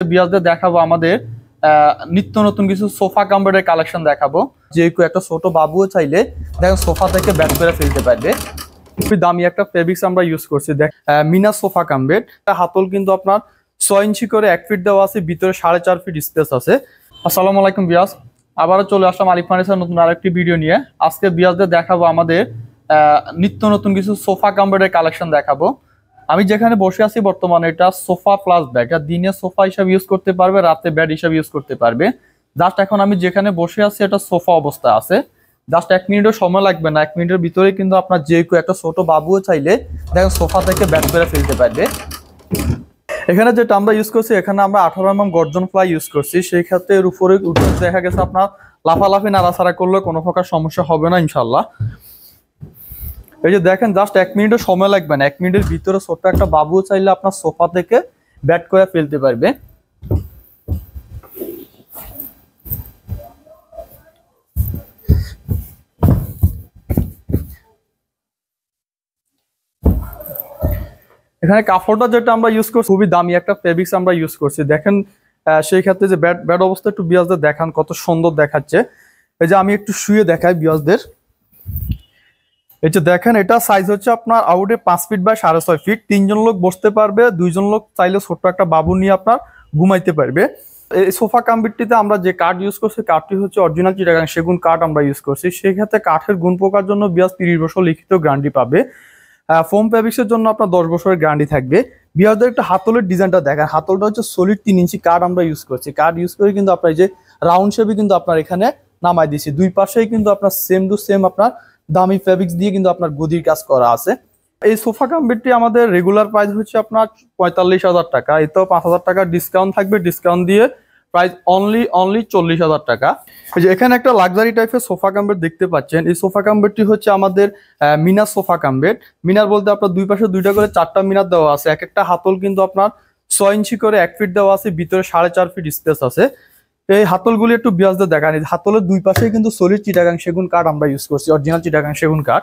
বিয়াসদের দেখাবো আমাদের নিত্য নতুন কিছু সোফা কাম্বারের কালেকশন দেখাবো। যে কেউ একটা ছোট বাবুও চাইলে দেখেন সোফা থেকে ব্যাট করে ফেলতে পারবে। খুবই দামি একটা ফেব্রিক্স আমরা ইউজ করছি। দেখ মিনা সোফা কাম্বেট, হাতল কিন্তু আপনার 6 ইঞ্চি করে 1 ফিট দেওয়া আছে, ভিতরে 4.5 ফিট স্পেস আছে। আসসালামু আলাইকুম বিয়াস, আবারও চলে আসলাম আলিফ ফার্নিচার নতুন আরেকটি ভিডিও নিয়ে। আজকে বিয়াসদের দেখাবো আমাদের নিত্য নতুন কিছু সোফা কাম্বেটের কালেকশন দেখাবো। আমি যেখানে বসে আছি বর্তমানে এটা সোফা প্লাস ব্যাড, এটা দিনে সোফা হিসাবে ইউজ করতে পারবে, রাতে ব্যাড হিসাবে ইউজ করতে পারবে। জাস্ট এখন আমি যেখানে বসে আছি এটা সোফা অবস্থা আছে। জাস্ট 1 মিনিটও সময় লাগবে না, 1 মিনিটের ভিতরে কিন্তু আপনার যে কেউ একটা ছোট বাবুও চাইলে দেখেন সোফা থেকে ব্যাট করে ফেলতে পারবে। এখানে যেটা আমরা ইউজ করছি, এখানে আমরা 18mm গর্জন ফ্লাই ইউজ করছি। সেই ক্ষেত্রে এর উপরে দেখা গেছে আপনার লাফালাফি নাড়াচাড়া করলে কোনো প্রকার সমস্যা হবে না ইনশাল্লাহ। এই যে দেখেন জাস্ট 1 মিনিটও সময় লাগবে না, 1 মিনিটের ভিতরে ছোট্ট একটা বাবুও চাইলে আপনার সোফা থেকে ব্যাট করে ফেলতে পারবে। এখানে কাপড়টা যেটা আমরা ইউজ করছি খুবই দামি একটা ফেব্রিক্স আমরা ইউজ করছি। দেখেন সেই ক্ষেত্রে যে ব্যাড অবস্থা একটু বিয়াসদের দেখান কত সুন্দর দেখাচ্ছে। এই যে আমি একটু শুয়ে দেখাই বিয়াসদের। এই যে দেখেন এটা সাইজ হচ্ছে আপনার আউটে 5 ফিট বাই 6.5 ফিট। 3 জন লোক বসতে পারবে, 2 জন লোক চাইলে ছোট্ট একটা বাবু নিয়ে আপনার ঘুমাইতে পারবে। এই সোফা কাম্বিটিতে আমরা যে কাঠ ইউজ করছি, কাঠটি হচ্ছে অরিজিনাল চিটাগাং সেগুন কাঠ আমরা ইউজ করছি। সেই ক্ষেত্রে কাঠের গুণ পোকার জন্য বিয়াস 30 বছর লিখিত গ্যারান্টি পাবে। ফোম ফেব্রিক্সের জন্য আপনার 10 বছরের গ্যারান্টি থাকবে। বিয়াসদের একটা হাতলের ডিজাইনটা দেখেন, হাতলটা হচ্ছে সলিড 3 ইঞ্চি কাঠ আমরা ইউজ করছি। কাঠ ইউজ করে কিন্তু আপনার যে রাউন্ড শেপে কিন্তু আপনার এখানে নামাই দিয়েছি। দুই পাশেই কিন্তু আপনার সেম টু সেম আপনার দামি ফেব্রিক্স দিয়ে কিন্তু আপনার গদির কাজ করা আছে। এই সোফা কাম্বিটটি আমাদের রেগুলার প্রাইস হচ্ছে আপনার 45,000 টাকা। এতেও 5,000 টাকা ডিসকাউন্ট থাকবে, ডিসকাউন্ট দিয়ে প্রাইস অনলি 40,000 টাকা। এই যে এখানে একটা লাক্সারি টাইপের সোফা কাম্বেট দেখতে পাচ্ছেন। এই সোফা কাম্বেটটি হচ্ছে আমাদের মিনার সোফা কাম্বেট। মিনার বলতে আপনার দুই পাশে দুইটা করে 4টা মিনার দেওয়া আছে। এক একটা হাতল কিন্তু আপনার 6 ইঞ্চি করে 1 ফিট দেওয়া আছে, ভিতরে 4.5 ফিট স্পেস আছে। এই হাতলগুলি একটু বিয়াসদের দেখান। হাতলের দুই পাশে কিন্তু সলিড চিটাগাং সেগুন কাঠ আমরা ইউজ করছি, অরিজিনাল চিটাগাং সেগুন কাঠ।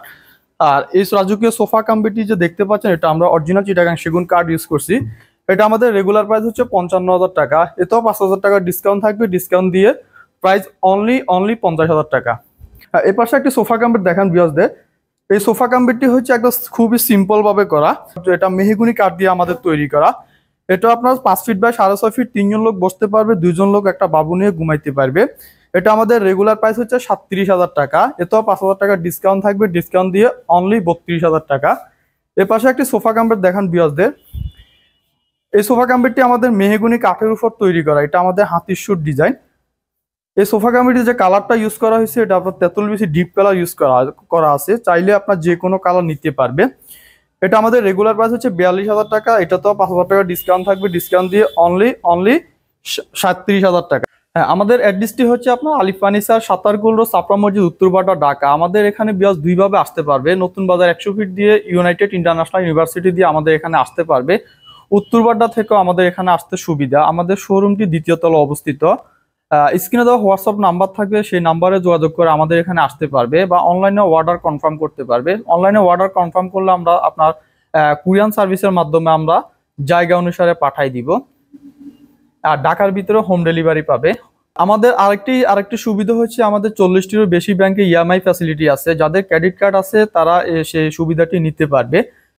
আর এই রাজকীয় সোফা কাম্বিটি যে দেখতে পাচ্ছেন এটা আমরা অরিজিনাল চিটাগাং সেগুন কাঠ ইউজ করছি। এটা আমাদের রেগুলার প্রাইস হচ্ছে 55,000 টাকা। এতেও 5,000 টাকা ডিসকাউন্ট থাকবে, ডিসকাউন্ট দিয়ে প্রাইস অনলি 50,000 টাকা। এর পাশে একটি সোফা কাম্বিট দেখান বিয়াসদের। এই সোফা কাম্বিটটি হচ্ছে একটা খুবই সিম্পল ভাবে করা। এটা মেহগুনি কাঠ দিয়ে আমাদের তৈরি করা। এটা আপনার 5 ফিট বাই 6.5 ফিট। 3 জন লোক বসতে পারবে, 2 জন লোক একটা বাবু নিয়ে ঘুমাইতে পারবে। এটা আমাদের রেগুলার প্রাইস হচ্ছে 37,000 টাকা। এতেও 5,000 টাকা ডিসকাউন্ট থাকবে, ডিসকাউন্ট দিয়ে অনলি 32,000 টাকা। এর পাশে একটি সোফা কাম্বেট দেখান বিয়াসদের। এই সোফা কাম্বেটটি আমাদের মেহগুনি কাঠের উপর তৈরি করা। এটা আমাদের হাতির সুট ডিজাইন। এই সোফা কাম্বেটের যে কালারটা ইউজ করা হয়েছে এটা আপনার তেঁতুল বেশি ডিপ কালার ইউজ করা আছে। চাইলে আপনার যে কোনো কালার নিতে পারবে। এটা আমাদের রেগুলার প্রাইস হচ্ছে 42,000 টাকা। এটা তো 5,000 টাকা ডিসকাউন্ট থাকবে, ডিসকাউন্ট দিয়ে অনলি 37,000 টাকা। হ্যাঁ, আমাদের অ্যাড্রেসটি হচ্ছে আপনার আলিফ ফার্নিচার, সাতারকুল রোড, ছাপড়া মসজিদ, উত্তরপাড়া, ঢাকা। আমাদের এখানে বিয়াস দুইভাবে আসতে পারবে। নতুন বাজার 100 ফিট দিয়ে ইউনাইটেড ইন্টারন্যাশনাল ইউনিভার্সিটি দিয়ে আমাদের এখানে আসতে পারবে। উত্তরপাড়া থেকেও আমাদের এখানে আসতে সুবিধা। আমাদের শোরুমটি 2য় তলা অবস্থিত। স্ক্রিনে দেওয়া হোয়াটসঅ্যাপ নাম্বার থাকবে, সেই নাম্বারে যোগাযোগ করে আমাদের এখানে আসতে পারবে বা অনলাইনে অর্ডার কনফার্ম করতে পারবে। অনলাইনে অর্ডার কনফার্ম করলে আমরা আপনার কুরিয়ান সার্ভিসের মাধ্যমে আমরা জায়গা অনুসারে পাঠাই দিব। আর ঢাকার ভিতরে হোম ডেলিভারি পাবে। আমাদের আরেকটি সুবিধা হচ্ছে আমাদের 40টিরও বেশি ব্যাংকে ইএমআই ফ্যাসিলিটি আছে। যাদের ক্রেডিট কার্ড আছে তারা সেই সুবিধাটি নিতে পারবে।